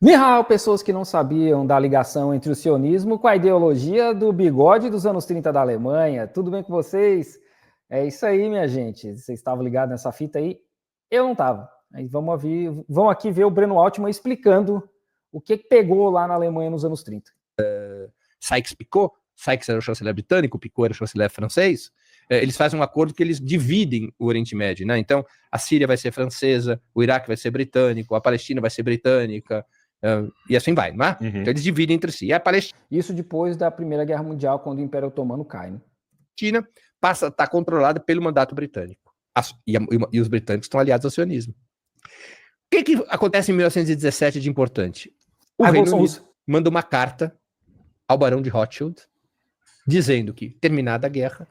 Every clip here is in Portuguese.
Nihao, pessoas que não sabiam da ligação entre o sionismo com a ideologia do bigode dos anos 30 da Alemanha. Tudo bem com vocês? É isso aí, minha gente. Vocês estavam ligados nessa fita aí? Eu não estava. Vamos aqui ver o Breno Altman explicando o que pegou lá na Alemanha nos anos 30. Sykes-Picot, Sykes era o chanceler britânico, Picot era o chanceler francês. Eles fazem um acordo que eles dividem o Oriente Médio, né? Então, a Síria vai ser francesa, o Iraque vai ser britânico, a Palestina vai ser britânica, e assim vai, não é? Uhum. Então, eles dividem entre si. E a Palestina... Isso depois da Primeira Guerra Mundial, quando o Império Otomano cai, né? China passa a estar controlada pelo mandato britânico. E os britânicos estão aliados ao sionismo. O que acontece em 1917 de importante? O Reino Unido manda uma carta ao Barão de Rothschild, dizendo que, terminada a guerra,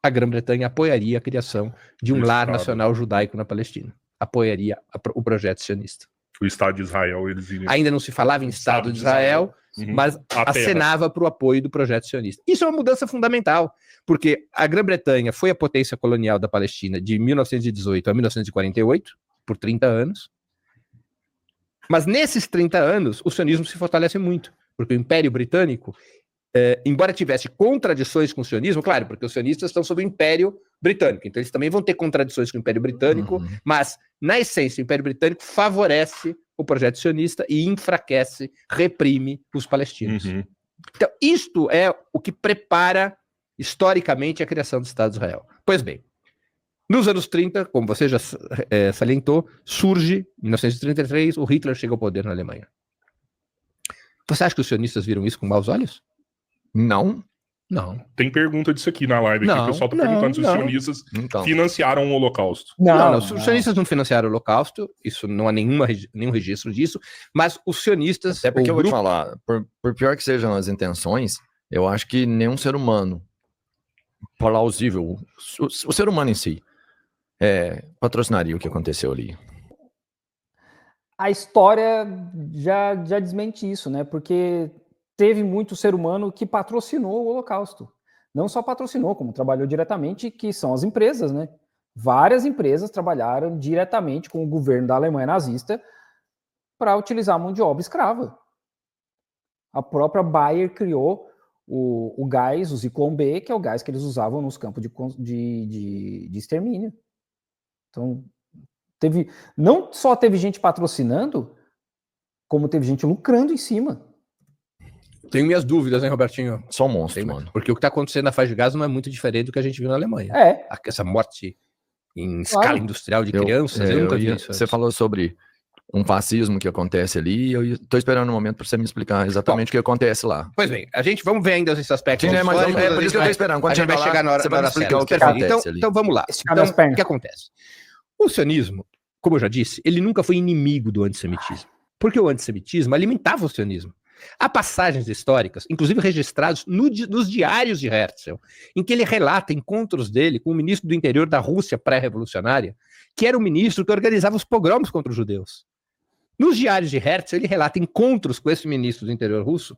a Grã-Bretanha apoiaria a criação de um lar nacional judaico na Palestina. Apoiaria o projeto sionista. O Estado de Israel, eles iriam... Ainda não se falava em Estado de Israel, mas acenava para o apoio do projeto sionista. Isso é uma mudança fundamental, porque a Grã-Bretanha foi a potência colonial da Palestina de 1918 a 1948, por 30 anos. Mas nesses 30 anos, o sionismo se fortalece muito, porque o Império Britânico, embora tivesse contradições com o sionismo, claro, porque os sionistas estão sob o Império Britânico, então eles também vão ter contradições com o Império Britânico, mas, na essência, o Império Britânico favorece o projeto sionista e enfraquece, reprime os palestinos. Então, isto é o que prepara, historicamente, a criação do Estado de Israel. Pois bem, nos anos 30, como você já salientou, surge, em 1933, o Hitler chega ao poder na Alemanha. Você acha que os sionistas viram isso com maus olhos? Não. Não. Tem pergunta disso aqui na live. Aqui. O pessoal está perguntando se os sionistas financiaram o Holocausto. Não, os sionistas não financiaram o Holocausto, isso não há nenhum registro disso, mas os sionistas... Até porque eu vou te falar, por pior que sejam as intenções, eu acho que nenhum ser humano plausível, o ser humano em si, patrocinaria o que aconteceu ali. A história já desmente isso, né? Porque teve muito ser humano que patrocinou o Holocausto. Não só patrocinou, como trabalhou diretamente, que são as empresas, né? Várias empresas trabalharam diretamente com o governo da Alemanha nazista para utilizar a mão de obra escrava. A própria Bayer criou o gás, o Zyklon B, que é o gás que eles usavam nos campos de extermínio. Então, não só teve gente patrocinando, como teve gente lucrando em cima. Tenho minhas dúvidas, hein, Robertinho? Só um monstro, mano. Porque o que está acontecendo na faixa de Gaza não é muito diferente do que a gente viu na Alemanha. Essa morte em escala industrial de crianças, eu nunca vi isso. Você falou sobre um fascismo que acontece ali, e eu estou esperando um momento para você me explicar exatamente o que acontece lá. Pois bem, vamos ver ainda esses aspectos. Sim, mas por isso que eu estou esperando. Quando a gente vai chegar na hora, você vai me explicar o que acontece ali. Então vamos lá. Então, o que acontece? O sionismo, como eu já disse, ele nunca foi inimigo do antissemitismo, porque o antissemitismo alimentava o sionismo. Há passagens históricas, inclusive registradas nos diários de Herzl, em que ele relata encontros dele com o ministro do interior da Rússia pré-revolucionária, que era o ministro que organizava os pogroms contra os judeus. Nos diários de Herzl, ele relata encontros com esse ministro do interior russo,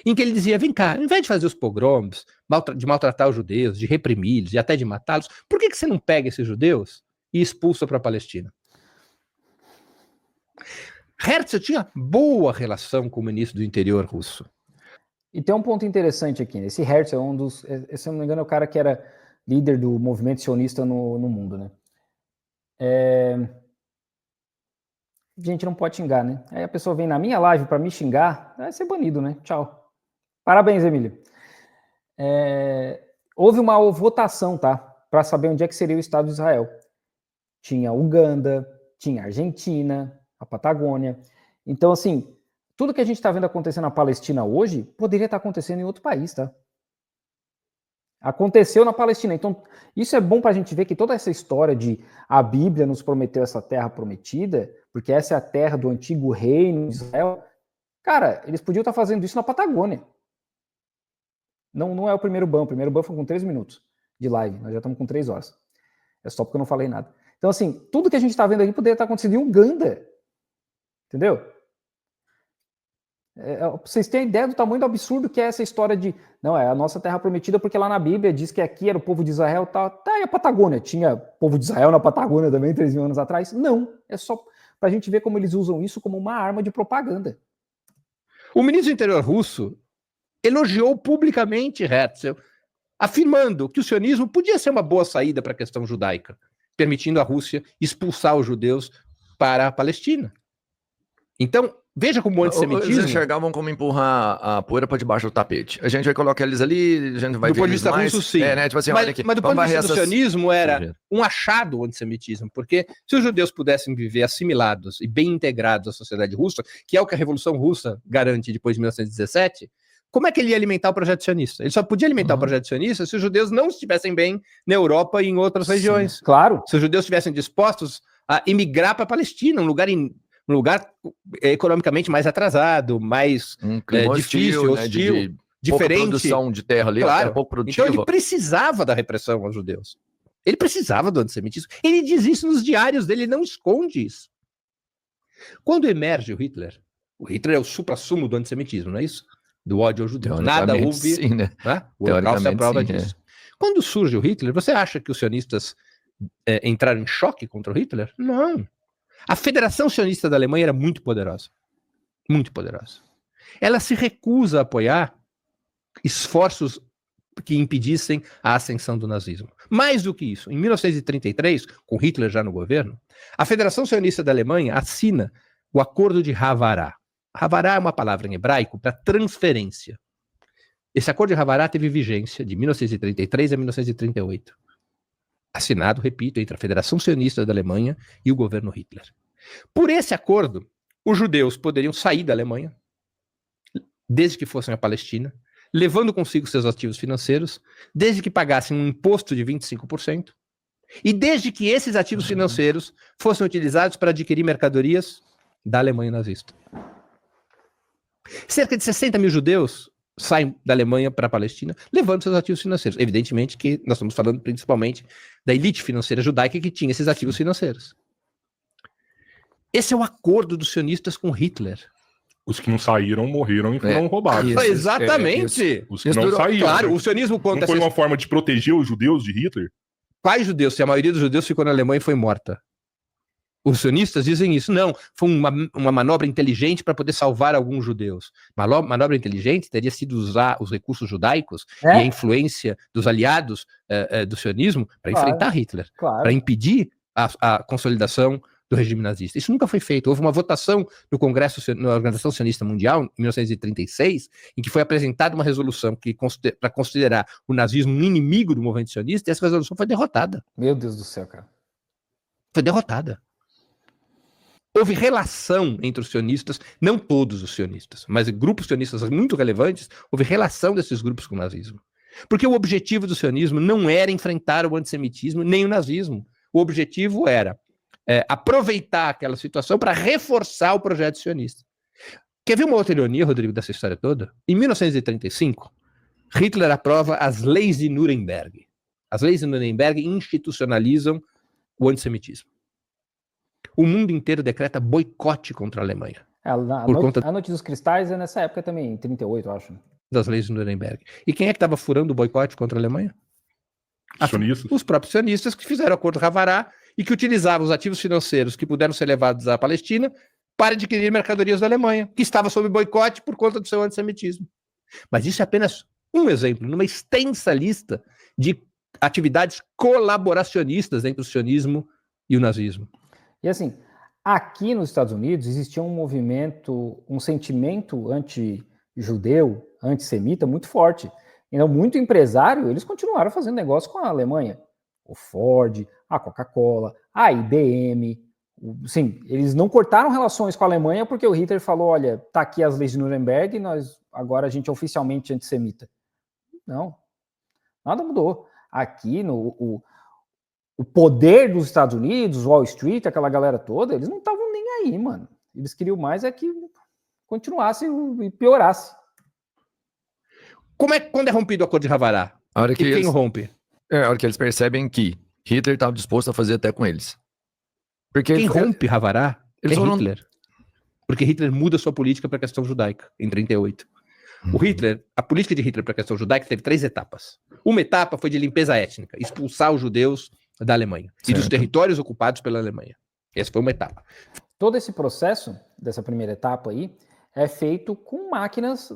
em que ele dizia, vem cá, ao invés de fazer os pogroms, de maltratar os judeus, de reprimir-los e até de matá-los, por que você não pega esses judeus e expulsa para a Palestina? Herzl tinha boa relação com o ministro do interior russo. E tem um ponto interessante aqui. Esse Herzl é um dos, se eu não me engano, é o cara que era líder do movimento sionista no mundo, né? Gente, não pode xingar, né? Aí a pessoa vem na minha live para me xingar, vai ser banido, né? Tchau. Parabéns, Emílio. Houve uma votação, tá? Para saber onde é que seria o Estado de Israel. Tinha Uganda, tinha Argentina, a Patagônia. Então, assim, tudo que a gente está vendo acontecer na Palestina hoje poderia estar acontecendo em outro país, tá? Aconteceu na Palestina. Então, isso é bom para a gente ver que toda essa história de a Bíblia nos prometeu essa terra prometida, porque essa é a terra do antigo reino de Israel. Cara, eles podiam estar fazendo isso na Patagônia. Não é o primeiro ban. O primeiro ban foi com 3 minutos de live. Nós já estamos com 3 horas. É só porque eu não falei nada. Então, assim, tudo que a gente está vendo aqui poderia estar acontecendo em Uganda. Entendeu? Vocês têm a ideia do tamanho do absurdo que é essa história de não, é a nossa terra prometida, porque lá na Bíblia diz que aqui era o povo de Israel, tá, e a Patagônia? Tinha povo de Israel na Patagônia também 3.000 anos atrás? Não, é só pra gente ver como eles usam isso como uma arma de propaganda. O ministro do Interior russo elogiou publicamente Herzl, afirmando que o sionismo podia ser uma boa saída para a questão judaica, permitindo a Rússia expulsar os judeus para a Palestina. Então, veja como o antissemitismo... Eles enxergavam como empurrar a poeira para debaixo do tapete. A gente vai colocar eles ali, a gente vai ver. Do ponto de vista russo, sim. Né? Tipo assim, mas, olha aqui, mas do ponto de vista do sionismo era um achado o antissemitismo, porque se os judeus pudessem viver assimilados e bem integrados à sociedade russa, que é o que a Revolução Russa garante depois de 1917, como é que ele ia alimentar o projeto sionista? Ele só podia alimentar o projeto sionista se os judeus não estivessem bem na Europa e em outras regiões. Claro. Se os judeus estivessem dispostos a emigrar para a Palestina, um lugar economicamente mais atrasado, mais difícil, hostil, né, diferente. Pouca produção de terra ali, claro. pouco produtiva. Então ele precisava da repressão aos judeus. Ele precisava do antissemitismo. Ele diz isso nos diários dele, ele não esconde isso. Quando emerge o Hitler é o suprassumo do antissemitismo, não é isso? Do ódio aos judeus. Nada houve. Sim, né? O Holocausto é a prova disso. Quando surge o Hitler, você acha que os sionistas entraram em choque contra o Hitler? Não. A Federação Sionista da Alemanha era muito poderosa. Muito poderosa. Ela se recusa a apoiar esforços que impedissem a ascensão do nazismo. Mais do que isso, em 1933, com Hitler já no governo, a Federação Sionista da Alemanha assina o Acordo de Havará. Havará é uma palavra em hebraico para transferência. Esse Acordo de Havará teve vigência de 1933 a 1938. Assinado, repito, entre a Federação Sionista da Alemanha e o governo Hitler. Por esse acordo, os judeus poderiam sair da Alemanha, desde que fossem à Palestina, levando consigo seus ativos financeiros, desde que pagassem um imposto de 25%, e desde que esses ativos financeiros fossem utilizados para adquirir mercadorias da Alemanha nazista. Cerca de 60 mil judeus saem da Alemanha para a Palestina, levando seus ativos financeiros. Evidentemente que nós estamos falando principalmente da elite financeira judaica que tinha esses ativos financeiros. Esse é o acordo dos sionistas com Hitler. Os que não saíram morreram e foram roubados. Exatamente. Os que não saíram. Claro, o sionismo conta... Não foi uma forma de proteger os judeus de Hitler? Quais judeus? Se a maioria dos judeus ficou na Alemanha e foi morta. Os sionistas dizem isso. Não, foi uma manobra inteligente para poder salvar alguns judeus. Manobra inteligente teria sido usar os recursos judaicos e a influência dos aliados do sionismo para enfrentar Hitler, para impedir a consolidação do regime nazista. Isso nunca foi feito. Houve uma votação no Congresso, na Organização Sionista Mundial, em 1936, em que foi apresentada uma resolução para considerar o nazismo um inimigo do movimento sionista, e essa resolução foi derrotada. Meu Deus do céu, cara. Foi derrotada. Houve relação entre os sionistas, não todos os sionistas, mas grupos sionistas muito relevantes, houve relação desses grupos com o nazismo. Porque o objetivo do sionismo não era enfrentar o antissemitismo nem o nazismo. O objetivo era aproveitar aquela situação para reforçar o projeto sionista. Quer ver uma outra ironia, Rodrigo, dessa história toda? Em 1935, Hitler aprova as leis de Nuremberg. As leis de Nuremberg institucionalizam o antissemitismo. O mundo inteiro decreta boicote contra a Alemanha. A Noite dos Cristais é nessa época também, em 38, eu acho. Das leis de Nuremberg. E quem é que estava furando o boicote contra a Alemanha? Os próprios sionistas que fizeram o acordo de Havará e que utilizavam os ativos financeiros que puderam ser levados à Palestina para adquirir mercadorias da Alemanha, que estava sob boicote por conta do seu antissemitismo. Mas isso é apenas um exemplo, numa extensa lista de atividades colaboracionistas entre o sionismo e o nazismo. E assim, aqui nos Estados Unidos existia um movimento, um sentimento anti-judeu, antissemita muito forte. Então, muito empresário, eles continuaram fazendo negócio com a Alemanha. O Ford, a Coca-Cola, a IBM. Sim, eles não cortaram relações com a Alemanha porque o Hitler falou, olha, tá aqui as leis de Nuremberg e agora a gente é oficialmente antissemita. Não, nada mudou. Aqui, o poder dos Estados Unidos, Wall Street, aquela galera toda, eles não estavam nem aí, mano. Eles queriam mais que continuasse e piorasse. Quando é rompido o acordo de Havará? Quem rompe? A hora que eles percebem que Hitler estava disposto a fazer até com eles. Porque quem rompe Havará é Hitler. porque Hitler muda sua política para a questão judaica, em 1938. A política de Hitler para a questão judaica teve 3 etapas. Uma etapa foi de limpeza étnica, expulsar os judeus da Alemanha e dos territórios ocupados pela Alemanha. Essa foi uma etapa. Todo esse processo, dessa primeira etapa aí, é feito com máquinas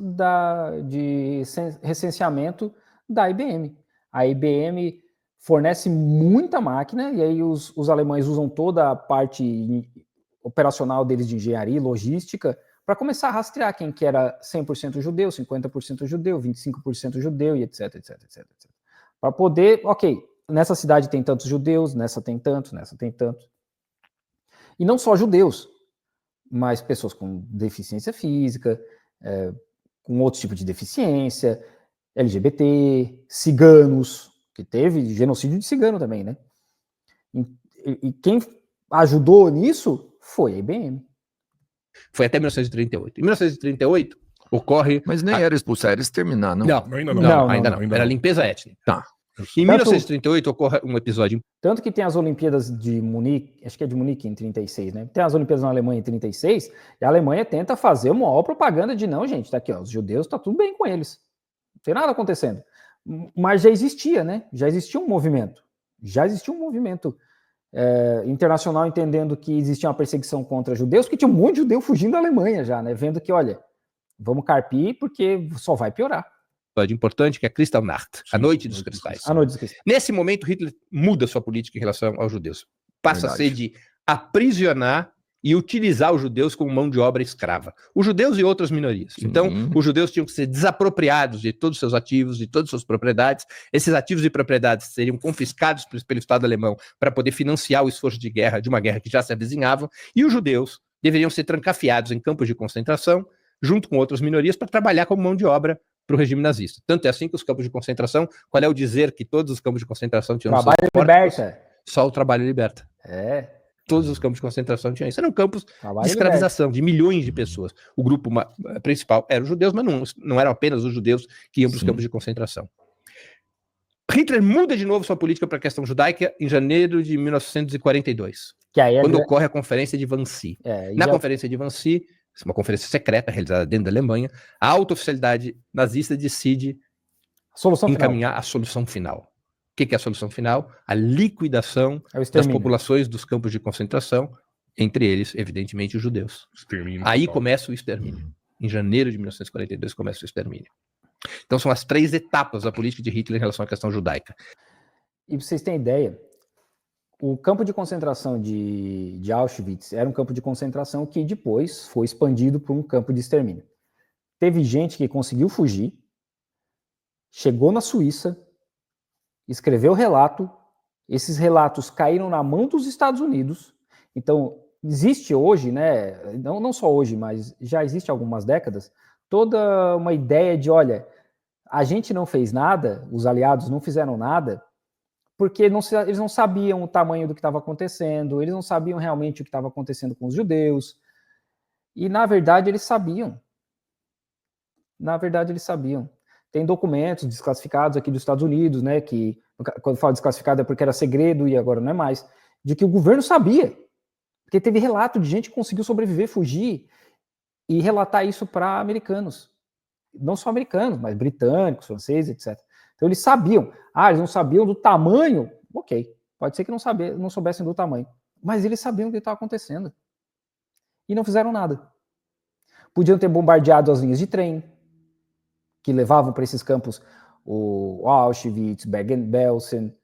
de recenseamento da IBM. A IBM fornece muita máquina, e aí os alemães usam toda a parte operacional deles de engenharia e logística para começar a rastrear quem que era 100% judeu, 50% judeu, 25% judeu, e etc, etc, etc, etc. Para poder, ok, nessa cidade tem tantos judeus, nessa tem tanto, nessa tem tanto. E não só judeus, mas pessoas com deficiência física, com outro tipo de deficiência, LGBT, ciganos, que teve genocídio de cigano também, né? E quem ajudou nisso foi a IBM. Foi até 1938. Em 1938 ocorre... Mas nem era expulsar, era exterminar, não? Não, ainda não. Era limpeza étnica. Tá. Em 1938 ocorre um episódio... Tanto que tem as Olimpíadas de Munique, acho que é de Munique em 36, né? Tem as Olimpíadas na Alemanha em 36, e a Alemanha tenta fazer uma maior propaganda de não, gente, tá aqui, ó, os judeus, tá tudo bem com eles. Não tem nada acontecendo. Mas já existia, né? Já existia um movimento. Internacional entendendo que existia uma perseguição contra judeus, que tinha um monte de judeu fugindo da Alemanha já, né? Vendo que, olha, vamos carpir porque só vai piorar. Importante, que é Kristallnacht, a Noite dos Cristais. Nesse momento, Hitler muda sua política em relação aos judeus. Passa a ser de aprisionar e utilizar os judeus como mão de obra escrava. Os judeus e outras minorias. Sim. Então, os judeus tinham que ser desapropriados de todos os seus ativos, de todas as suas propriedades. Esses ativos e propriedades seriam confiscados pelo Estado alemão para poder financiar o esforço de guerra, de uma guerra que já se avizinhava. E os judeus deveriam ser trancafiados em campos de concentração, junto com outras minorias, para trabalhar como mão de obra para o regime nazista. Tanto é assim que os campos de concentração, qual é o dizer que todos os campos de concentração tinham... Trabalho liberta. Só o trabalho liberta. Todos os campos de concentração tinham isso. Eram campos de escravização de milhões de pessoas. O grupo principal era os judeus, mas não eram apenas os judeus que iam para os campos de concentração. Hitler muda de novo sua política para a questão judaica em janeiro de 1942, quando ocorre a Conferência de Wannsee. Na Conferência de Wannsee, uma conferência secreta realizada dentro da Alemanha, a alta oficialidade nazista decide encaminhar a solução final. O que é a solução final? A liquidação das populações dos campos de concentração, entre eles, evidentemente, os judeus. Aí começa o extermínio. Em janeiro de 1942 começa o extermínio. Então são as 3 etapas da política de Hitler em relação à questão judaica. E pra vocês terem ideia, o campo de concentração de Auschwitz era um campo de concentração que depois foi expandido para um campo de extermínio. Teve gente que conseguiu fugir, chegou na Suíça, escreveu relato, esses relatos caíram na mão dos Estados Unidos. Então, existe hoje, né, não só hoje, mas já existe há algumas décadas, toda uma ideia de, olha, a gente não fez nada, os aliados não fizeram nada, porque eles não sabiam o tamanho do que estava acontecendo, eles não sabiam realmente o que estava acontecendo com os judeus, e na verdade eles sabiam. Tem documentos desclassificados aqui dos Estados Unidos, né, que quando falo desclassificado é porque era segredo e agora não é mais, de que o governo sabia, porque teve relato de gente que conseguiu sobreviver, fugir e relatar isso para americanos. Não só americanos, mas britânicos, franceses, etc. Então eles sabiam. Eles não sabiam do tamanho? Ok, pode ser que não soubessem do tamanho, mas eles sabiam o que estava acontecendo. E não fizeram nada. Podiam ter bombardeado as linhas de trem, que levavam para esses campos o Auschwitz, Bergen-Belsen,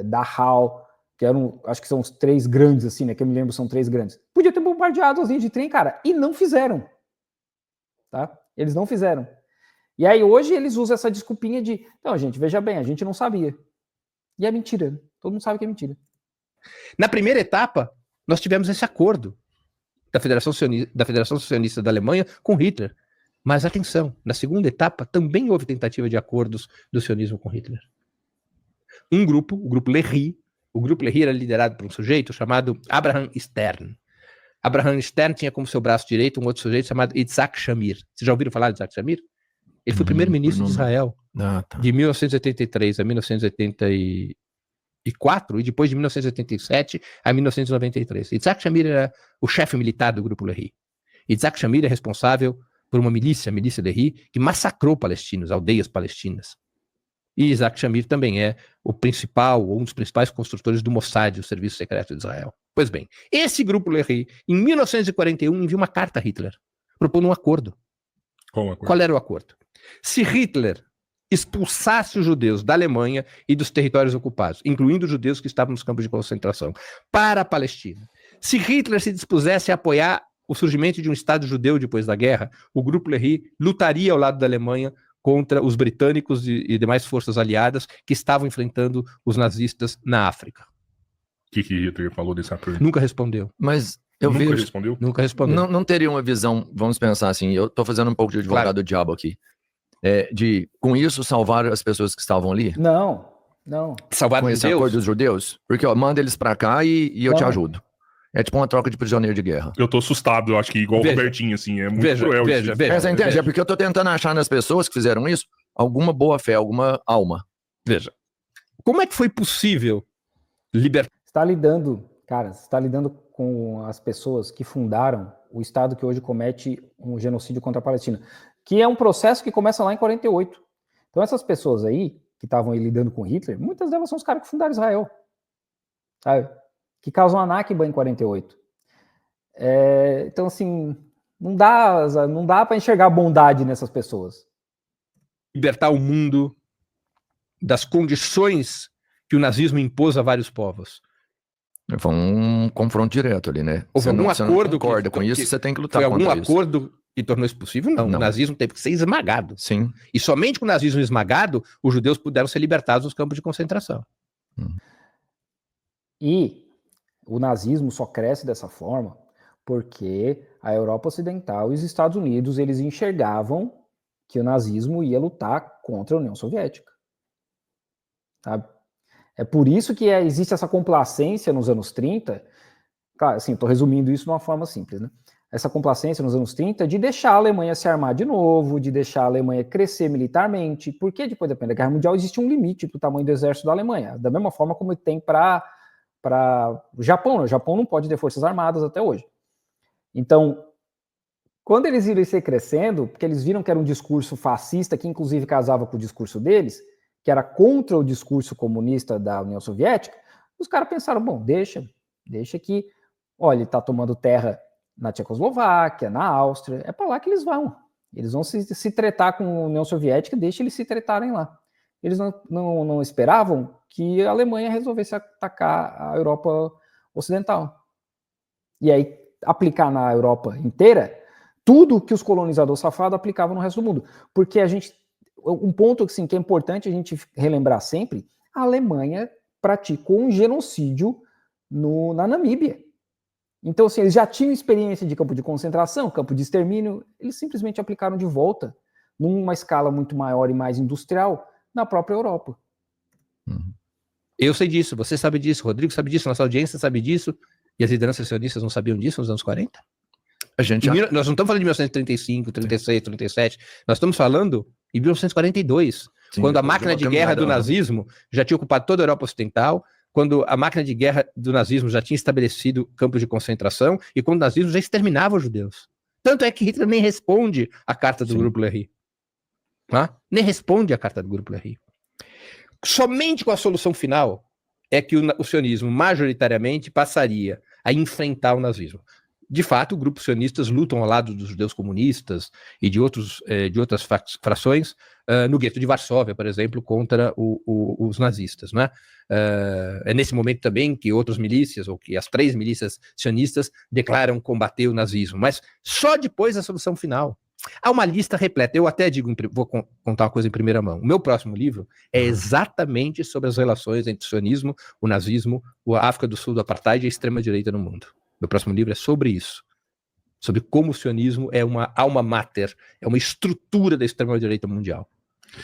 Dachau, que eram, acho que são os 3 grandes, assim, né? Que eu me lembro, são 3 grandes. Podia ter bombardeado as linhas de trem, cara, e não fizeram. Tá? Eles não fizeram. E aí hoje eles usam essa desculpinha de, não, gente, veja bem, a gente não sabia. E é mentira. Todo mundo sabe que é mentira. Na primeira etapa, nós tivemos esse acordo da Federação Sionista da Alemanha com Hitler. Mas atenção, na segunda etapa também houve tentativa de acordos do sionismo com Hitler. O grupo Lehi era liderado por um sujeito chamado Abraham Stern. Abraham Stern tinha como seu braço direito um outro sujeito chamado Yitzhak Shamir. Vocês já ouviram falar de Yitzhak Shamir? Ele foi primeiro-ministro de Israel de 1983 a 1984 e depois de 1987 a 1993. Yitzhak Shamir era o chefe militar do grupo Lehi. Yitzhak Shamir é responsável por uma milícia, a milícia Lehi, que massacrou palestinos, aldeias palestinas. E Yitzhak Shamir também é o principal, ou um dos principais construtores do Mossad, o Serviço Secreto de Israel. Pois bem, esse grupo Lehi, em 1941, enviou uma carta a Hitler, propondo um acordo. Qual era o acordo? Se Hitler expulsasse os judeus da Alemanha e dos territórios ocupados, incluindo os judeus que estavam nos campos de concentração, para a Palestina, se Hitler se dispusesse a apoiar o surgimento de um Estado judeu depois da guerra, o grupo Lehi lutaria ao lado da Alemanha contra os britânicos e demais forças aliadas que estavam enfrentando os nazistas na África. O que Hitler falou desse acordo? Nunca respondeu. Mas eu Nunca vejo... respondeu? Nunca respondeu. Não teria uma visão, vamos pensar assim, eu tô fazendo um pouco de advogado do diabo aqui, de, com isso, salvar as pessoas que estavam ali? Não. Salvar com esse acordo dos judeus? Porque, ó, manda eles pra cá e eu te ajudo. É tipo uma troca de prisioneiro de guerra. Eu tô assustado, eu acho que igual o Robertinho, assim, é muito cruel isso. Mas você entende? É porque eu tô tentando achar nas pessoas que fizeram isso alguma boa fé, alguma alma. Veja, como é que foi possível libertar? Você está lidando com as pessoas que fundaram o Estado que hoje comete um genocídio contra a Palestina, que é um processo que começa lá em 48. Então essas pessoas aí, que estavam aí lidando com Hitler, muitas delas são os caras que fundaram Israel, sabe? Que causam a Nakba em 48. Então, assim, não dá para enxergar bondade nessas pessoas. Libertar o mundo das condições que o nazismo impôs a vários povos. Foi um confronto direto ali, né? Houve algum acordo não concorda com isso, você tem que lutar contra isso. Foi algum isso. acordo que tornou isso possível? Não. O nazismo teve que ser esmagado. Sim. E somente com o nazismo esmagado, os judeus puderam ser libertados dos campos de concentração. E o nazismo só cresce dessa forma porque a Europa Ocidental e os Estados Unidos, eles enxergavam que o nazismo ia lutar contra a União Soviética. Sabe? É por isso que existe essa complacência nos anos 30, claro, assim, estou resumindo isso de uma forma simples, né? Essa complacência nos anos 30 de deixar a Alemanha se armar de novo, de deixar a Alemanha crescer militarmente, porque depois da Primeira Guerra Mundial existe um limite para o tamanho do exército da Alemanha, da mesma forma como tem para o Japão. O Japão não pode ter forças armadas até hoje. Então, quando eles viram isso crescendo, porque eles viram que era um discurso fascista, que inclusive casava com o discurso deles, que era contra o discurso comunista da União Soviética, os caras pensaram, bom, deixa que, olha, ele está tomando terra na Tchecoslováquia, na Áustria, é para lá que eles vão. Eles vão se tretar com a União Soviética, deixa eles se tretarem lá. Eles não esperavam que a Alemanha resolvesse atacar a Europa Ocidental. E aí, aplicar na Europa inteira tudo que os colonizadores safados aplicavam no resto do mundo. Porque um ponto assim, que é importante a gente relembrar sempre, a Alemanha praticou um genocídio na Namíbia. Então, assim, eles já tinham experiência de campo de concentração, campo de extermínio, eles simplesmente aplicaram de volta, numa escala muito maior e mais industrial, na própria Europa. Eu sei disso, você sabe disso, Rodrigo sabe disso, nossa audiência sabe disso, e as lideranças sionistas não sabiam disso nos anos 40? Nós não estamos falando de 1935, 36, 37, nós estamos falando em 1942, Sim, quando a máquina de guerra do nazismo já tinha ocupado toda a Europa Ocidental, quando a máquina de guerra do nazismo já tinha estabelecido campos de concentração e quando o nazismo já exterminava os judeus. Tanto é que Hitler nem responde à carta do Grupo Lehi. Nem responde à carta do Grupo Lehi. Somente com a solução final é que o sionismo majoritariamente passaria a enfrentar o nazismo. De fato, grupos sionistas lutam ao lado dos judeus comunistas e de outras frações no gueto de Varsóvia, por exemplo, contra os nazistas. Né? É nesse momento também que outras milícias, ou que as 3 milícias sionistas declaram combater o nazismo, mas só depois da solução final. Há uma lista repleta. Eu até digo, vou contar uma coisa em primeira mão. O meu próximo livro é exatamente sobre as relações entre o sionismo, o nazismo, a África do Sul, do apartheid e a extrema-direita no mundo. Meu próximo livro é sobre isso. Sobre como o sionismo é uma alma mater, é uma estrutura da extrema-direita mundial.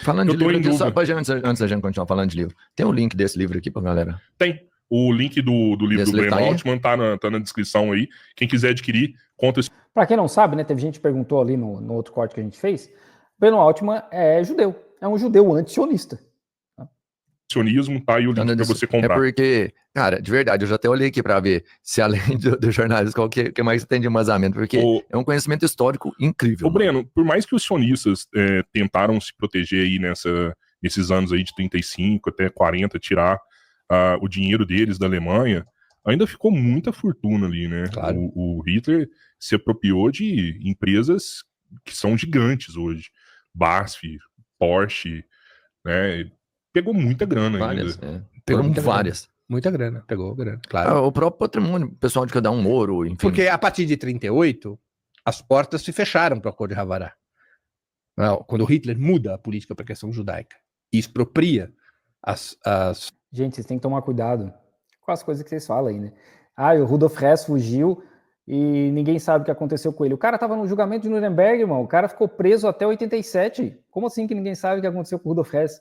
Falando de livro, antes da gente continuar falando de livro, tem um link desse livro aqui pra galera? Tem. O link do livro do Breno Altman tá na descrição aí. Quem quiser adquirir, conta isso. Para quem não sabe, né, teve gente que perguntou ali no outro corte que a gente fez, Breno Altman é judeu. É um judeu anti-sionista. sionismo, tá aí o link para você comprar. É porque, cara, de verdade, eu já até olhei aqui para ver se além do jornalismo, qual que mais tem de embasamento, porque é um conhecimento histórico incrível. Ô, Breno, por mais que os sionistas tentaram se proteger aí nesses anos aí de 35 até 40, tirar o dinheiro deles da Alemanha, ainda ficou muita fortuna ali, né? Claro. O Hitler se apropriou de empresas que são gigantes hoje. BASF, Porsche, né? Pegou muita grana várias, ainda. Pegou várias. Muita grana, pegou grana, claro. O próprio patrimônio pessoal de cada um, ouro, enfim. Porque a partir de 38, as portas se fecharam para o Acordo de Havará. Quando Hitler muda a política para a questão judaica e expropria as... Gente, vocês têm que tomar cuidado com as coisas que vocês falam aí, né? O Rudolf Hess fugiu e ninguém sabe o que aconteceu com ele. O cara tava no julgamento de Nuremberg, irmão. O cara ficou preso até 87. Como assim que ninguém sabe o que aconteceu com o Rudolf Hess?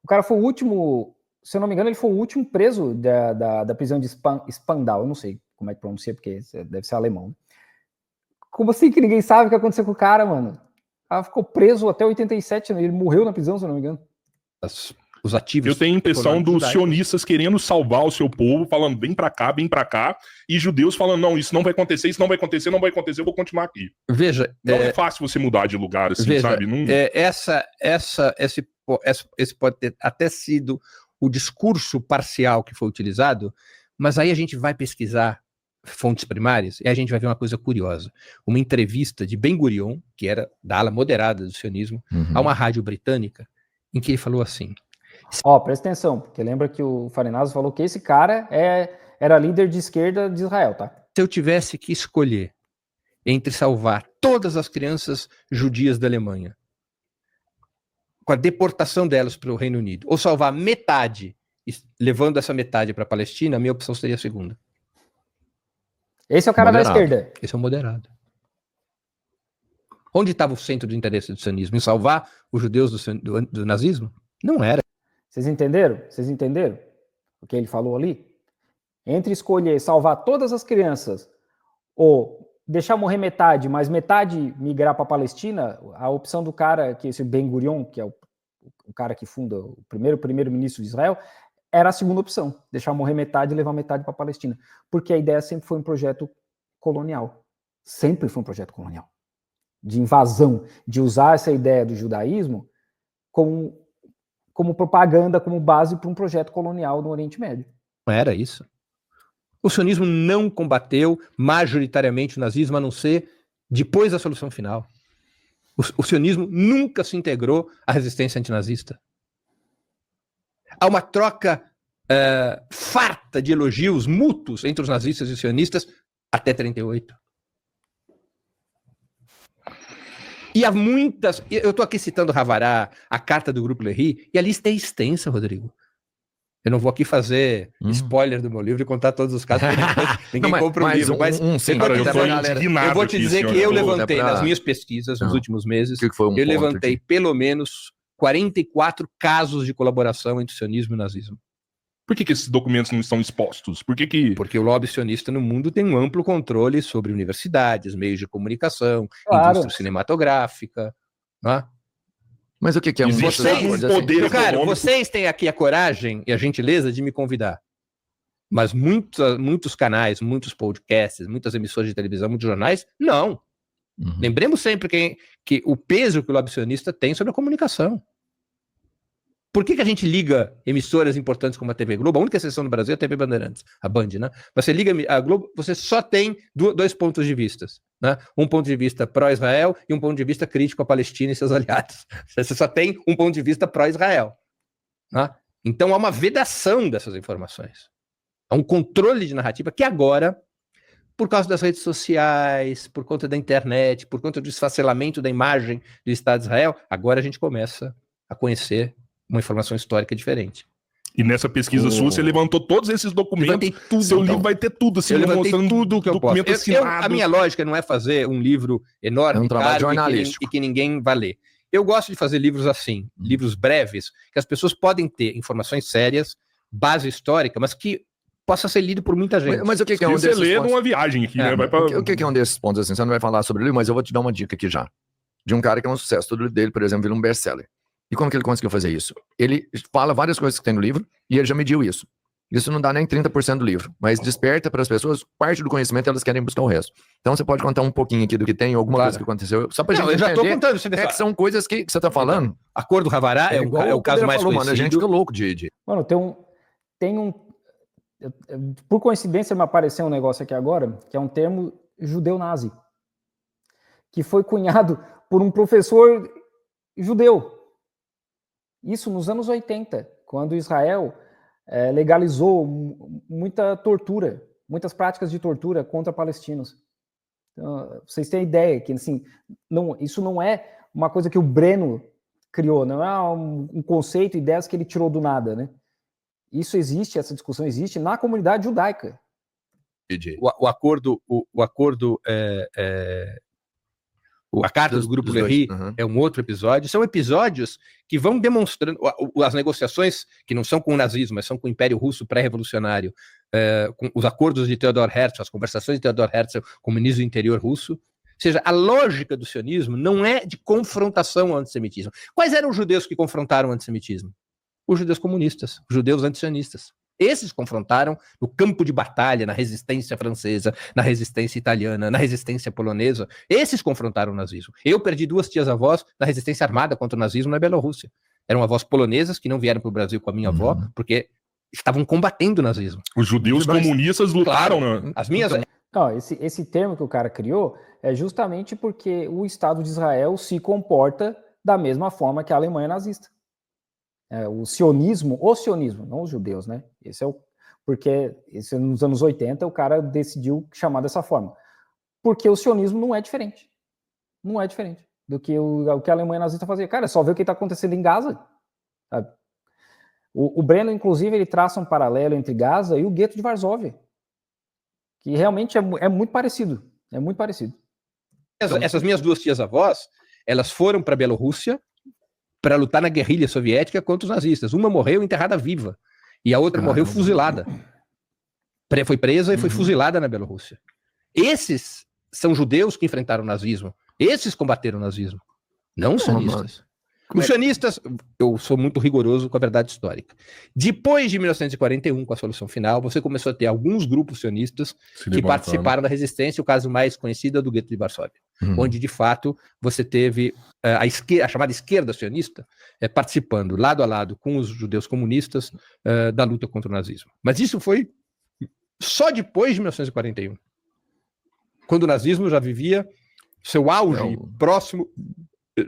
O cara foi o último, se eu não me engano, ele foi o último preso da prisão de Spandau. Eu não sei como é que pronuncia, porque deve ser alemão. Como assim que ninguém sabe o que aconteceu com o cara, mano? O cara ficou preso até 87, ele morreu na prisão, se eu não me engano. Os ativos. Eu tenho a impressão dos sionistas querendo salvar o seu povo, falando bem pra cá, e judeus falando, não, isso não vai acontecer, eu vou continuar aqui. Veja... Não é fácil você mudar de lugar, assim, veja, sabe? Não... Esse pode ter até sido o discurso parcial que foi utilizado, mas aí a gente vai pesquisar fontes primárias e a gente vai ver uma coisa curiosa. Uma entrevista de Ben-Gurion, que era da ala moderada do sionismo, a uma rádio britânica, em que ele falou assim... Presta atenção, porque lembra que o Farinazzo falou que esse cara era líder de esquerda de Israel, tá? Se eu tivesse que escolher entre salvar todas as crianças judias da Alemanha, com a deportação delas para o Reino Unido, ou salvar metade, levando essa metade para a Palestina, a minha opção seria a segunda. Esse é o cara moderado. Da esquerda. Esse é o moderado. Onde estava o centro de interesse do sionismo? Em salvar os judeus do nazismo? Não era. Vocês entenderam? Vocês entenderam o que ele falou ali? Entre escolher salvar todas as crianças ou deixar morrer metade, mas metade migrar para a Palestina, a opção do cara, que esse Ben-Gurion, que é o cara que funda o primeiro-ministro de Israel, era a segunda opção, deixar morrer metade e levar metade para a Palestina. Porque a ideia sempre foi um projeto colonial. Sempre foi um projeto colonial. De invasão, de usar essa ideia do judaísmo como propaganda, como base para um projeto colonial no Oriente Médio. Não era isso. O sionismo não combateu majoritariamente o nazismo, a não ser depois da solução final. O sionismo nunca se integrou à resistência antinazista. Há uma troca farta de elogios mútuos entre os nazistas e os sionistas até 38. E há muitas... Eu estou aqui citando Havará, a carta do Grupo Lehi, e a lista é extensa, Rodrigo. Eu não vou aqui fazer spoiler do meu livro e contar todos os casos, porque ninguém compra o livro. Mas eu vou te dizer que eu levantei nas minhas pesquisas nos últimos meses, eu levantei pelo menos 44 casos de colaboração entre o sionismo e o nazismo. Por que esses documentos não estão expostos? Porque o lobby sionista no mundo tem um amplo controle sobre universidades, meios de comunicação, indústria cinematográfica. Né? Mas o que é um poder? Cara, vocês têm aqui a coragem e a gentileza de me convidar. Mas muitos canais, muitos podcasts, muitas emissoras de televisão, muitos jornais, não. Lembremos sempre que o peso que o lobby sionista tem sobre a comunicação. Por que a gente liga emissoras importantes como a TV Globo? A única exceção no Brasil é a TV Bandeirantes, a Band, né? Você liga a Globo, você só tem dois pontos de vista, né? Um ponto de vista pró-Israel e um ponto de vista crítico à Palestina e seus aliados. Você só tem um ponto de vista pró-Israel. Né? Então há uma vedação dessas informações. Há um controle de narrativa que agora, por causa das redes sociais, por conta da internet, por conta do esfacelamento da imagem do Estado de Israel, agora a gente começa a conhecer uma informação histórica diferente. E nessa pesquisa sua, você levantou todos esses documentos. Tudo, seu livro vai ter tudo, assim, eu levantei tudo que eu posso. A minha lógica não é fazer um livro enorme, trabalho e que ninguém vai ler. Eu gosto de fazer livros assim, livros breves, que as pessoas podem ter informações sérias, base histórica, mas que possa ser lido por muita gente. Mas o que é um desses pontos? Você lê numa viagem aqui, né? O que é um desses pontos, assim? Você não vai falar sobre o livro, mas eu vou te dar uma dica aqui já. De um cara que é um sucesso. Todo livro dele, por exemplo, vira um best-seller. E como que ele conseguiu fazer isso? Ele fala várias coisas que tem no livro e ele já mediu isso. Isso não dá nem 30% do livro, mas desperta para as pessoas parte do conhecimento, elas querem buscar o resto. Então você pode contar um pouquinho aqui do que tem, alguma coisa que aconteceu, só pra gente eu já entender. tô contando. Que são coisas que você tá falando. Então, Acordo Havará é o caso mais conhecido. Mano, a gente fica louco de... Mano, por coincidência me apareceu um negócio aqui agora, que é um termo judeu-nazi, que foi cunhado por um professor judeu. Isso nos anos 80, quando Israel legalizou muita tortura, muitas práticas de tortura contra palestinos. Então, vocês têm ideia que assim, isso não é uma coisa que o Breno criou, não é um conceito, ideias que ele tirou do nada, né? Isso existe, essa discussão existe na comunidade judaica. A carta do Grupo Lehi é um outro episódio. São episódios que vão demonstrando as negociações que não são com o nazismo, mas são com o Império Russo pré-revolucionário, com os acordos de Theodor Herzl, as conversações de Theodor Herzl com o ministro do interior russo. Ou seja, a lógica do sionismo não é de confrontação ao antissemitismo. Quais eram os judeus que confrontaram o antissemitismo? Os judeus comunistas, os judeus antisionistas. Esses confrontaram no campo de batalha, na resistência francesa, na resistência italiana, na resistência polonesa. Esses confrontaram o nazismo. Eu perdi 2 tias-avós na resistência armada contra o nazismo na Bielorrússia. Eram avós polonesas que não vieram para o Brasil com a minha avó, porque estavam combatendo o nazismo. Os judeus comunistas lutaram, claro, né? As minhas... Não, esse termo que o cara criou é justamente porque o Estado de Israel se comporta da mesma forma que a Alemanha nazista. O sionismo, não os judeus, né? Porque nos anos 80 o cara decidiu chamar dessa forma. Porque o sionismo não é diferente. Não é diferente do que o que a Alemanha nazista fazia. Cara, é só ver o que está acontecendo em Gaza. Sabe? O Breno, inclusive, ele traça um paralelo entre Gaza e o gueto de Varsóvia. Que realmente é muito parecido. É muito parecido. Essas minhas 2 tias-avós, elas foram para a Bielorrússia para lutar na guerrilha soviética contra os nazistas. Uma morreu enterrada viva e a outra morreu fuzilada. Foi presa e foi fuzilada na Bielorrússia. Esses são judeus que enfrentaram o nazismo. Esses combateram o nazismo. Não os sionistas. Os sionistas, eu sou muito rigoroso com a verdade histórica. Depois de 1941, com a solução final, você começou a ter alguns grupos sionistas que participaram da resistência. O caso mais conhecido é do gueto de Varsóvia, onde, de fato, você teve a chamada esquerda sionista participando lado a lado com os judeus comunistas da luta contra o nazismo. Mas isso foi só depois de 1941, quando o nazismo já vivia seu auge próximo,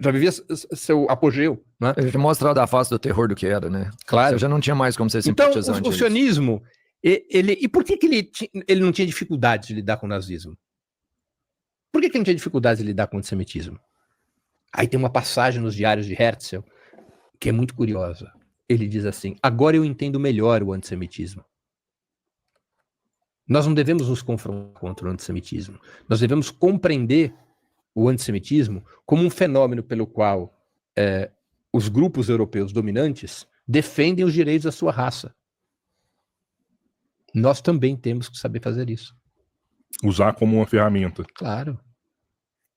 já vivia seu apogeu, né? Ele já mostrava a face do terror do que era, né? Claro. Você já não tinha mais como ser simpatizante. Então, o sionismo, e por que ele não tinha dificuldade de lidar com o nazismo? Por que ele não tinha dificuldade de lidar com o antissemitismo? Aí tem uma passagem nos diários de Herzl que é muito curiosa. Ele diz assim: agora eu entendo melhor o antissemitismo. Nós não devemos nos confrontar contra o antissemitismo. Nós devemos compreender o antissemitismo como um fenômeno pelo qual os grupos europeus dominantes defendem os direitos da sua raça. Nós também temos que saber fazer isso. Usar como uma ferramenta. Claro.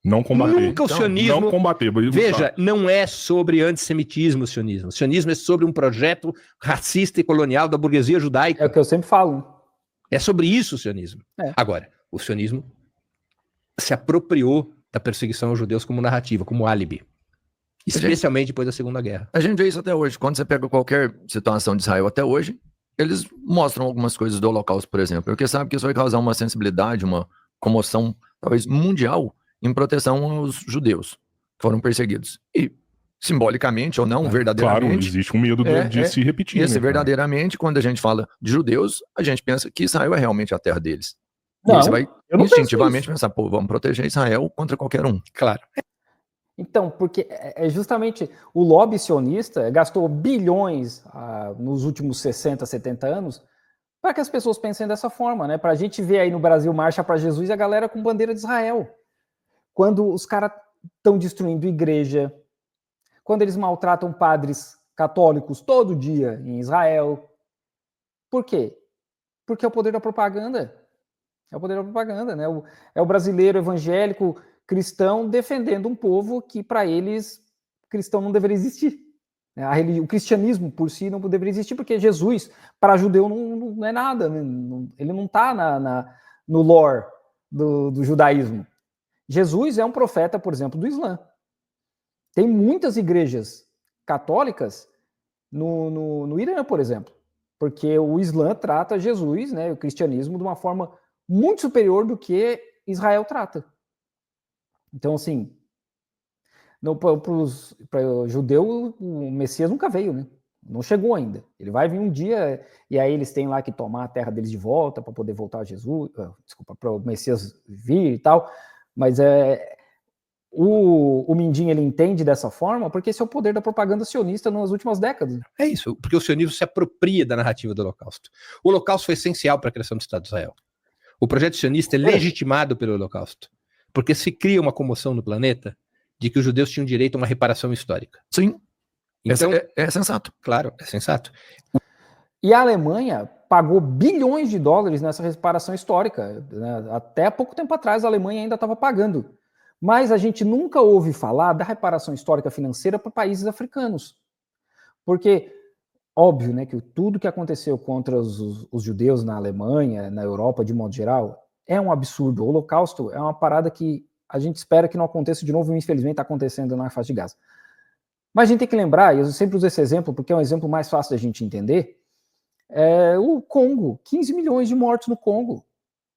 Não combater. Nunca o sionismo... Não combater. Veja, não é sobre antissemitismo o sionismo. O sionismo é sobre um projeto racista e colonial da burguesia judaica. É o que eu sempre falo. É sobre isso o sionismo. Agora, o sionismo se apropriou da perseguição aos judeus como narrativa, como álibi. Especialmente depois da Segunda Guerra. A gente vê isso até hoje. Quando você pega qualquer situação de Israel até hoje, eles mostram algumas coisas do Holocausto, por exemplo. Porque sabe que isso vai causar uma sensibilidade, uma comoção, talvez mundial, em proteção aos judeus que foram perseguidos. E, simbolicamente ou não, verdadeiramente... Claro, existe um medo de se repetir. Esse, verdadeiramente, quando a gente fala de judeus, a gente pensa que Israel é realmente a terra deles. Não, e aí você vai instintivamente penso pensar, pô, vamos proteger Israel contra qualquer um. Claro. Então, porque é justamente o lobby sionista gastou bilhões nos últimos 60, 70 anos para que as pessoas pensem dessa forma, né? Para a gente ver aí no Brasil Marcha para Jesus e a galera com bandeira de Israel. Quando os caras estão destruindo igreja, quando eles maltratam padres católicos todo dia em Israel. Por quê? Porque é o poder da propaganda. É o poder da propaganda, né? É o brasileiro evangélico cristão defendendo um povo que, para eles, cristão não deveria existir. O cristianismo por si não deveria existir, porque Jesus, para judeu, não é nada. Ele não está no lore do judaísmo. Jesus é um profeta, por exemplo, do Islã. Tem muitas igrejas católicas no Irã, por exemplo, porque o Islã trata Jesus, né, o cristianismo, de uma forma muito superior do que Israel trata. Então, assim, para o judeu, o Messias nunca veio, né? Não chegou ainda. Ele vai vir um dia, e aí eles têm lá que tomar a terra deles de volta para poder voltar a Jesus, para o Messias vir e tal, mas o Mindin, ele entende dessa forma porque esse é o poder da propaganda sionista nas últimas décadas. É isso, porque o sionismo se apropria da narrativa do Holocausto. O Holocausto foi essencial para a criação do Estado de Israel. O projeto sionista é legitimado pelo Holocausto, porque se cria uma comoção no planeta de que os judeus tinham direito a uma reparação histórica. Sim. Então, é sensato. Claro, é sensato. E a Alemanha pagou bilhões de dólares nessa reparação histórica. Né? Até há pouco tempo atrás, a Alemanha ainda estava pagando. Mas a gente nunca ouve falar da reparação histórica financeira para países africanos. Porque, óbvio, né, que tudo que aconteceu contra os judeus na Alemanha, na Europa, de modo geral, é um absurdo. O Holocausto é uma parada que a gente espera que não aconteça de novo, e infelizmente está acontecendo na faixa de Gaza. Mas a gente tem que lembrar, e eu sempre uso esse exemplo porque é um exemplo mais fácil da gente entender, o Congo, 15 milhões de mortos no Congo.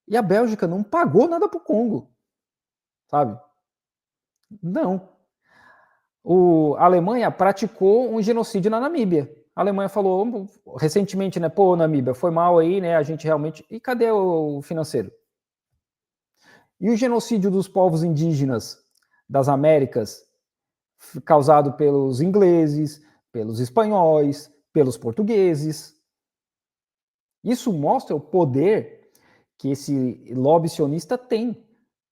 E a Bélgica não pagou nada para o Congo, sabe? Não. A Alemanha praticou um genocídio na Namíbia. A Alemanha falou recentemente, né, pô, Namíbia, foi mal aí, né, a gente realmente... E cadê o financeiro? E o genocídio dos povos indígenas das Américas, causado pelos ingleses, pelos espanhóis, pelos portugueses. Isso mostra o poder que esse lobby sionista tem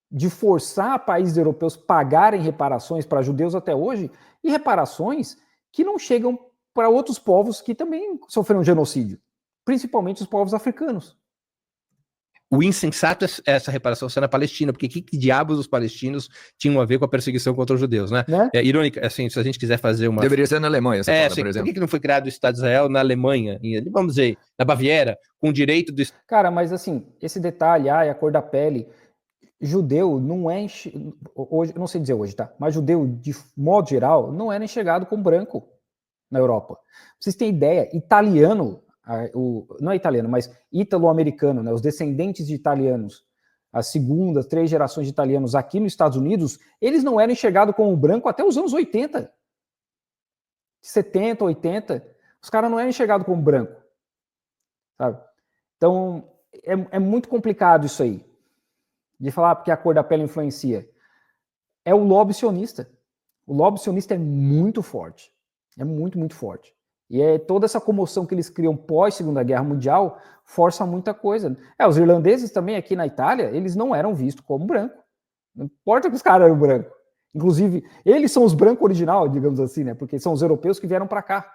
de forçar países europeus pagarem reparações para judeus até hoje, e reparações que não chegam para outros povos que também sofreram genocídio, principalmente os povos africanos. O insensato é essa reparação ser na Palestina, porque que diabos os palestinos tinham a ver com a perseguição contra os judeus, né? É irônico, assim, se a gente quiser fazer uma... Deveria ser na Alemanha, você fala, por exemplo. Por que não foi criado o Estado de Israel na Alemanha, vamos dizer, na Baviera, com o direito do... Cara, mas assim, esse detalhe, a cor da pele, judeu não é... Hoje, não sei dizer hoje, tá? Mas judeu, de modo geral, não era enxergado como branco na Europa. Pra vocês terem ideia, italiano... não é italiano, mas ítalo-americano, né, os descendentes de italianos, as segundas, 3 gerações de italianos aqui nos Estados Unidos, eles não eram enxergados como branco até os anos 80, 70, 80, os caras não eram enxergados como branco, sabe? Então, é muito complicado isso aí, de falar porque a cor da pele influencia. É o lobby sionista. O lobby sionista é muito forte, é muito, muito forte. E toda essa comoção que eles criam pós-Segunda Guerra Mundial força muita coisa. Os irlandeses também aqui na Itália, eles não eram vistos como branco. Não importa que os caras eram brancos. Inclusive, eles são os brancos original, digamos assim, né? Porque são os europeus que vieram para cá.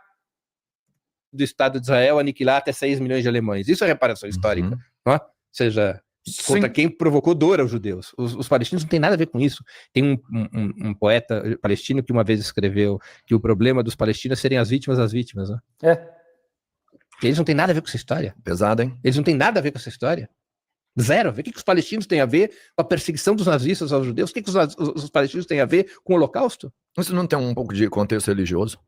Do Estado de Israel aniquilar até 6 milhões de alemães. Isso é reparação histórica. Não é? Ou seja, contra quem provocou dor aos judeus. Os palestinos não têm nada a ver com isso. Tem um poeta palestino que uma vez escreveu que o problema dos palestinos serem as vítimas das vítimas, né? Eles não têm nada a ver com essa história. Pesado, hein? Eles não têm nada a ver com essa história. Zero. O que os palestinos têm a ver com a perseguição dos nazistas aos judeus? O que os palestinos têm a ver com o Holocausto? Isso não tem um pouco de contexto religioso?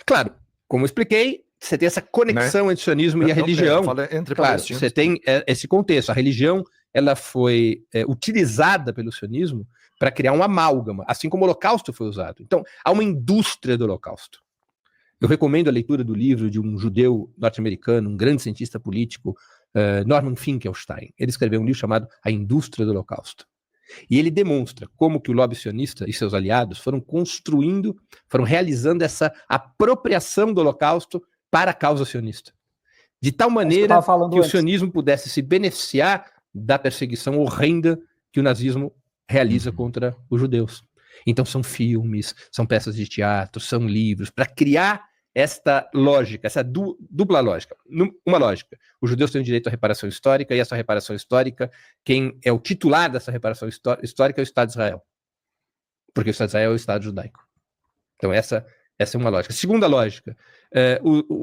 Claro. Como eu expliquei, você tem essa conexão entre o sionismo e a religião. Entre claro, você tem esse contexto. A religião, ela foi utilizada pelo sionismo para criar um amálgama, assim como o Holocausto foi usado. Então, há uma indústria do Holocausto. Eu recomendo a leitura do livro de um judeu norte-americano, um grande cientista político, Norman Finkelstein. Ele escreveu um livro chamado A Indústria do Holocausto. E ele demonstra como que o lobby sionista e seus aliados foram realizando essa apropriação do Holocausto para a causa sionista. De tal maneira que o sionismo pudesse se beneficiar da perseguição horrenda que o nazismo realiza contra os judeus. Então são filmes, são peças de teatro, são livros, para criar esta lógica, essa dupla lógica. Uma lógica, os judeus têm direito à reparação histórica, e essa reparação histórica, quem é o titular dessa reparação histórica é o Estado de Israel. Porque o Estado de Israel é o Estado judaico. Então essa Essa é uma lógica. Segunda lógica,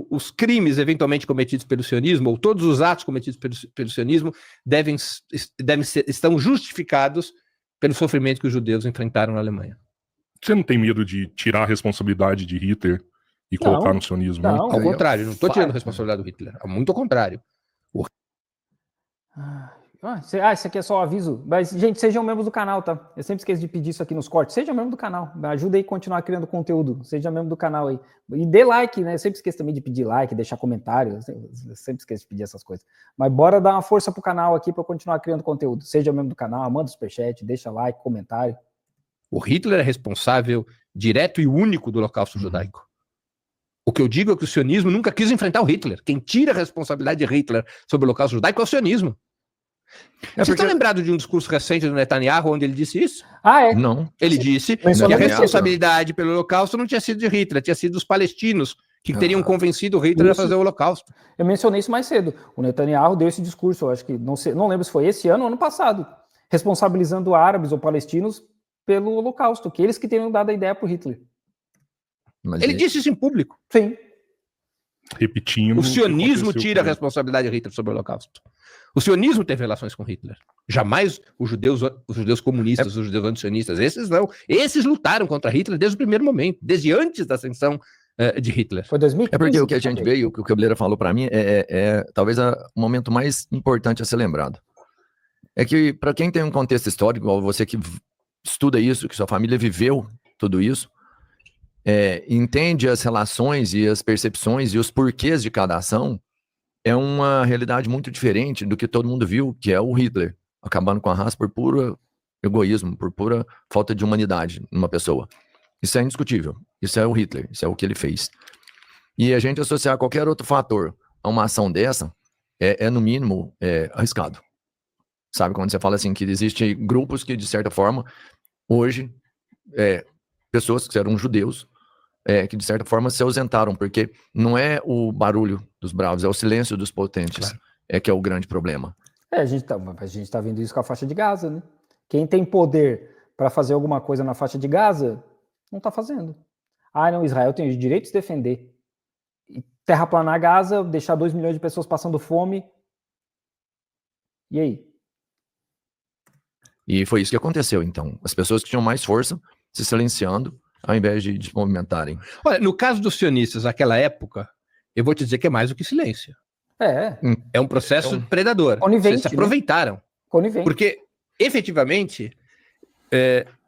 os crimes eventualmente cometidos pelo sionismo, ou todos os atos cometidos pelo sionismo, estão justificados pelo sofrimento que os judeus enfrentaram na Alemanha. Você não tem medo de tirar a responsabilidade de Hitler e colocar no sionismo? Não. Ao contrário, não estou tirando a responsabilidade do Hitler. Muito ao contrário. Isso aqui é só um aviso. Mas, gente, sejam membros do canal, tá? Eu sempre esqueço de pedir isso aqui nos cortes. Seja membro do canal. Ajuda aí a continuar criando conteúdo. Seja membro do canal aí. E dê like, né? Eu sempre esqueço também de pedir like, deixar comentário. Eu sempre esqueço de pedir essas coisas. Mas bora dar uma força pro canal aqui para continuar criando conteúdo. Seja membro do canal, manda superchat, deixa like, comentário. O Hitler é responsável direto e único do Holocausto judaico. O que eu digo é que o sionismo nunca quis enfrentar o Hitler. Quem tira a responsabilidade de Hitler sobre o Holocausto judaico é o sionismo. Vocês estão lembrados de um discurso recente do Netanyahu onde ele disse isso? Não. Ele disse que a responsabilidade pelo Holocausto não tinha sido de Hitler, tinha sido dos palestinos que teriam convencido Hitler a fazer o Holocausto. Eu mencionei isso mais cedo. O Netanyahu deu esse discurso, eu acho que, não lembro se foi esse ano ou ano passado, responsabilizando árabes ou palestinos pelo Holocausto, que eles que teriam dado a ideia para o Hitler. Mas ele disse isso em público. Sim. Repetindo. O sionismo tira a responsabilidade de Hitler sobre o Holocausto. O sionismo teve relações com Hitler. Jamais os judeus comunistas, os judeus antisionistas, esses não. Esses lutaram contra Hitler desde o primeiro momento, desde antes da ascensão de Hitler. Foi 2015. É porque o que a gente vê e o que o Cabeleira falou para mim é talvez o momento mais importante a ser lembrado. É que para quem tem um contexto histórico, igual você que estuda isso, que sua família viveu tudo isso, entende as relações e as percepções e os porquês de cada ação, é uma realidade muito diferente do que todo mundo viu, que é o Hitler, acabando com a raça por puro egoísmo, por pura falta de humanidade numa pessoa. Isso é indiscutível. Isso é o Hitler, isso é o que ele fez. E a gente associar qualquer outro fator a uma ação dessa no mínimo, arriscado. Sabe, quando você fala assim, que existem grupos que, de certa forma, hoje, pessoas que eram judeus, que de certa forma se ausentaram, porque não é o barulho dos bravos, é o silêncio dos potentes, claro. Que é o grande problema. A gente tá vendo isso com a faixa de Gaza, né? Quem tem poder para fazer alguma coisa na faixa de Gaza, não tá fazendo. Não, Israel tem o direito de se defender. E terraplanar Gaza, deixar 2 milhões de pessoas passando fome. E aí? E foi isso que aconteceu, então. As pessoas que tinham mais força se silenciando, ao invés de se movimentarem. Olha, no caso dos sionistas naquela época, eu vou te dizer que é mais do que silêncio. É um processo predador. Conivente, Vocês se aproveitaram. Né? Conivente. Porque, efetivamente,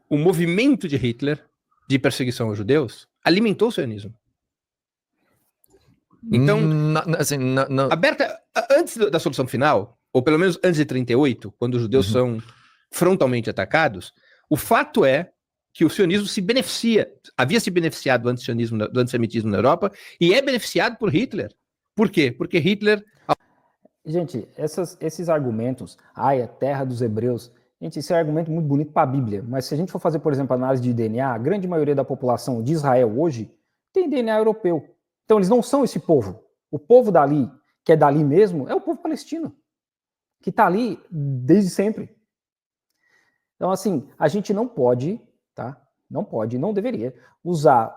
o movimento de Hitler de perseguição aos judeus alimentou o sionismo. Então, antes da solução final, ou pelo menos antes de 1938, quando os judeus são frontalmente atacados, o fato é que o sionismo havia se beneficiado do antissemitismo na Europa e é beneficiado por Hitler. Por quê? Porque Hitler... Gente, esses argumentos, a terra dos hebreus, gente, isso é um argumento muito bonito para a Bíblia, mas se a gente for fazer, por exemplo, análise de DNA, a grande maioria da população de Israel hoje tem DNA europeu. Então eles não são esse povo. O povo dali, que é dali mesmo, é o povo palestino, que está ali desde sempre. Então, assim, a gente não pode... não deveria usar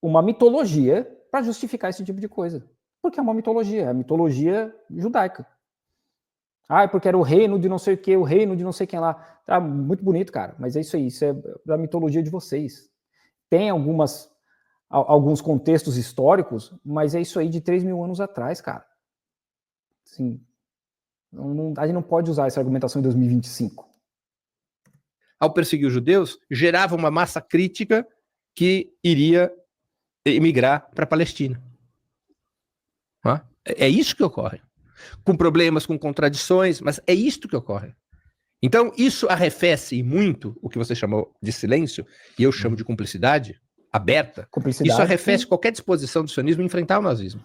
uma mitologia para justificar esse tipo de coisa. Porque é uma mitologia, é a mitologia judaica. Porque era o reino de não sei o que, o reino de não sei quem lá. Tá muito bonito, cara, mas é isso aí, isso é da mitologia de vocês. Tem alguns contextos históricos, mas é isso aí de 3.000 anos atrás, cara. Assim, a gente não pode usar essa argumentação em 2025. Ao perseguir os judeus, gerava uma massa crítica que iria emigrar para a Palestina. É isso que ocorre. Com problemas, com contradições, mas é isto que ocorre. Então, isso arrefece muito o que você chamou de silêncio, e eu chamo de cumplicidade aberta. Isso arrefece qualquer disposição do sionismo em enfrentar o nazismo.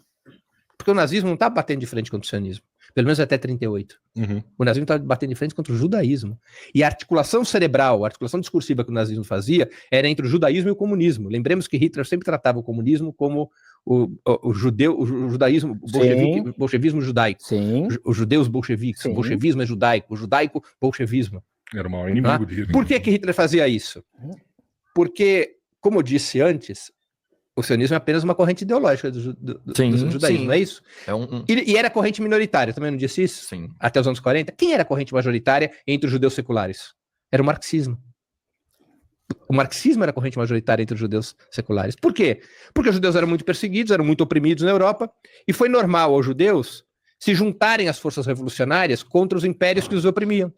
Porque o nazismo não está batendo de frente contra o sionismo. Pelo menos até 1938. O nazismo está batendo de frente contra o judaísmo. E a articulação cerebral, a articulação discursiva que o nazismo fazia era entre o judaísmo e o comunismo. Lembremos que Hitler sempre tratava o comunismo como o judaísmo, o bolchevismo judaico. Sim. Os judeus bolcheviques, o bolchevismo é judaico, o judaico bolchevismo. Era o maior inimigo dele. Por que Hitler fazia isso? Porque, como eu disse antes, O sionismo é apenas uma corrente ideológica do judaísmo, não é isso? E era corrente minoritária, também não disse isso? Sim. Até os anos 40. Quem era a corrente majoritária entre os judeus seculares? Era o marxismo. O marxismo era a corrente majoritária entre os judeus seculares. Por quê? Porque os judeus eram muito perseguidos, eram muito oprimidos na Europa, e foi normal aos judeus se juntarem às forças revolucionárias contra os impérios que os oprimiam.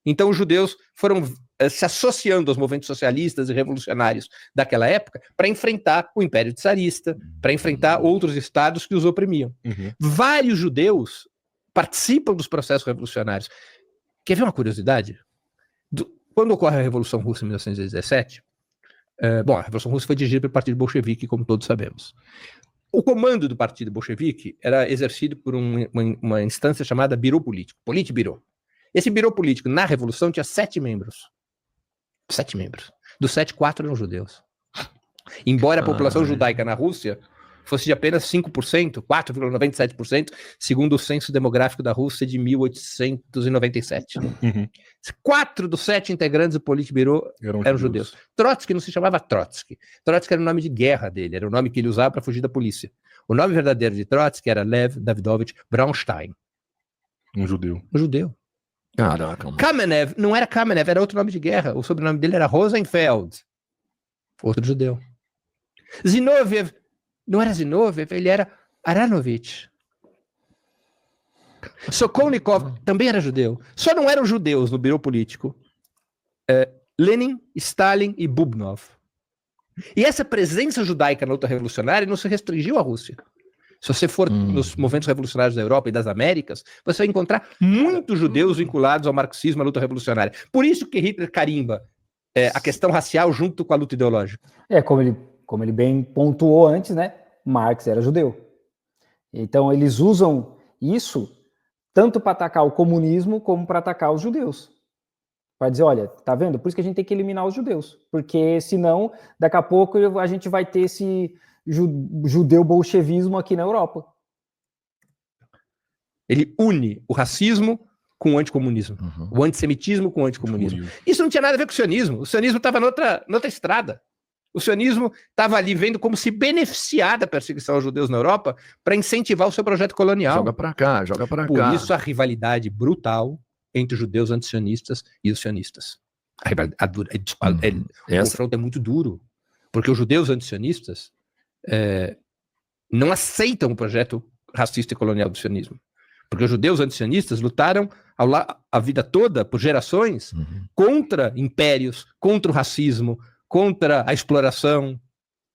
Então os judeus foram se associando aos movimentos socialistas e revolucionários daquela época para enfrentar o Império Czarista, para enfrentar outros estados que os oprimiam. Vários judeus participam dos processos revolucionários. Quer ver uma curiosidade? Quando ocorre a Revolução Russa em 1917, a Revolução Russa foi dirigida pelo Partido Bolchevique, como todos sabemos. O comando do Partido Bolchevique era exercido por uma instância chamada Birô Político, Politbirô. Esse birô político, na Revolução, tinha 7 membros. 7 membros. Dos 7, 4 eram judeus. Embora a população judaica na Rússia fosse de apenas 5%, 4,97%, segundo o censo demográfico da Rússia de 1897. 4 dos 7 integrantes do Politbirô eram judeus. Trotsky não se chamava Trotsky. Trotsky era o nome de guerra dele, era o nome que ele usava para fugir da polícia. O nome verdadeiro de Trotsky era Lev Davidovich Braunstein. Um judeu. Um judeu. Caraca, Kamenev não era Kamenev, era outro nome de guerra. O sobrenome dele era Rosenfeld. Outro judeu. Zinoviev não era Zinoviev, ele era Aranovich. Sokolnikov também era judeu. Só não eram judeus no birô político Lenin, Stalin e Bubnov. E essa presença judaica na luta revolucionária não se restringiu à Rússia. Se você for nos movimentos revolucionários da Europa e das Américas, você vai encontrar muitos judeus vinculados ao marxismo e à luta revolucionária. Por isso que Hitler carimba a questão racial junto com a luta ideológica. Como ele bem pontuou antes, né? Marx era judeu. Então eles usam isso tanto para atacar o comunismo como para atacar os judeus. Para dizer, olha, tá vendo? Por isso que a gente tem que eliminar os judeus. Porque senão, daqui a pouco a gente vai ter esse judeu-bolchevismo aqui na Europa. Ele une o racismo com o anticomunismo. O antissemitismo com o anticomunismo. Isso não tinha nada a ver com o sionismo. O sionismo estava noutra estrada. O sionismo estava ali vendo como se beneficiar da perseguição aos judeus na Europa para incentivar o seu projeto colonial. Joga para cá, joga para cá. Por isso a rivalidade brutal entre os judeus antisionistas e os sionistas. O confronto é muito duro. Porque os judeus antisionistas não aceitam o projeto racista e colonial do sionismo. Porque os judeus antisionistas lutaram a vida toda, por gerações, contra impérios, contra o racismo, contra a exploração,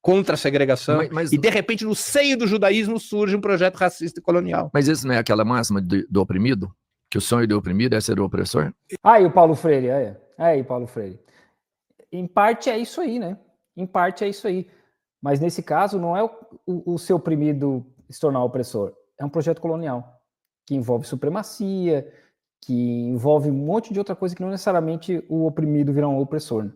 contra a segregação. E, de repente, no seio do judaísmo surge um projeto racista e colonial. Mas isso não é aquela máxima do oprimido? Que o sonho do oprimido é ser o opressor? Aí o Paulo Freire, aí Paulo Freire. Em parte é isso aí, né? Em parte é isso aí. Mas nesse caso não é o ser oprimido se tornar opressor. É um projeto colonial que envolve supremacia, que envolve um monte de outra coisa que não necessariamente o oprimido virar um opressor. Né?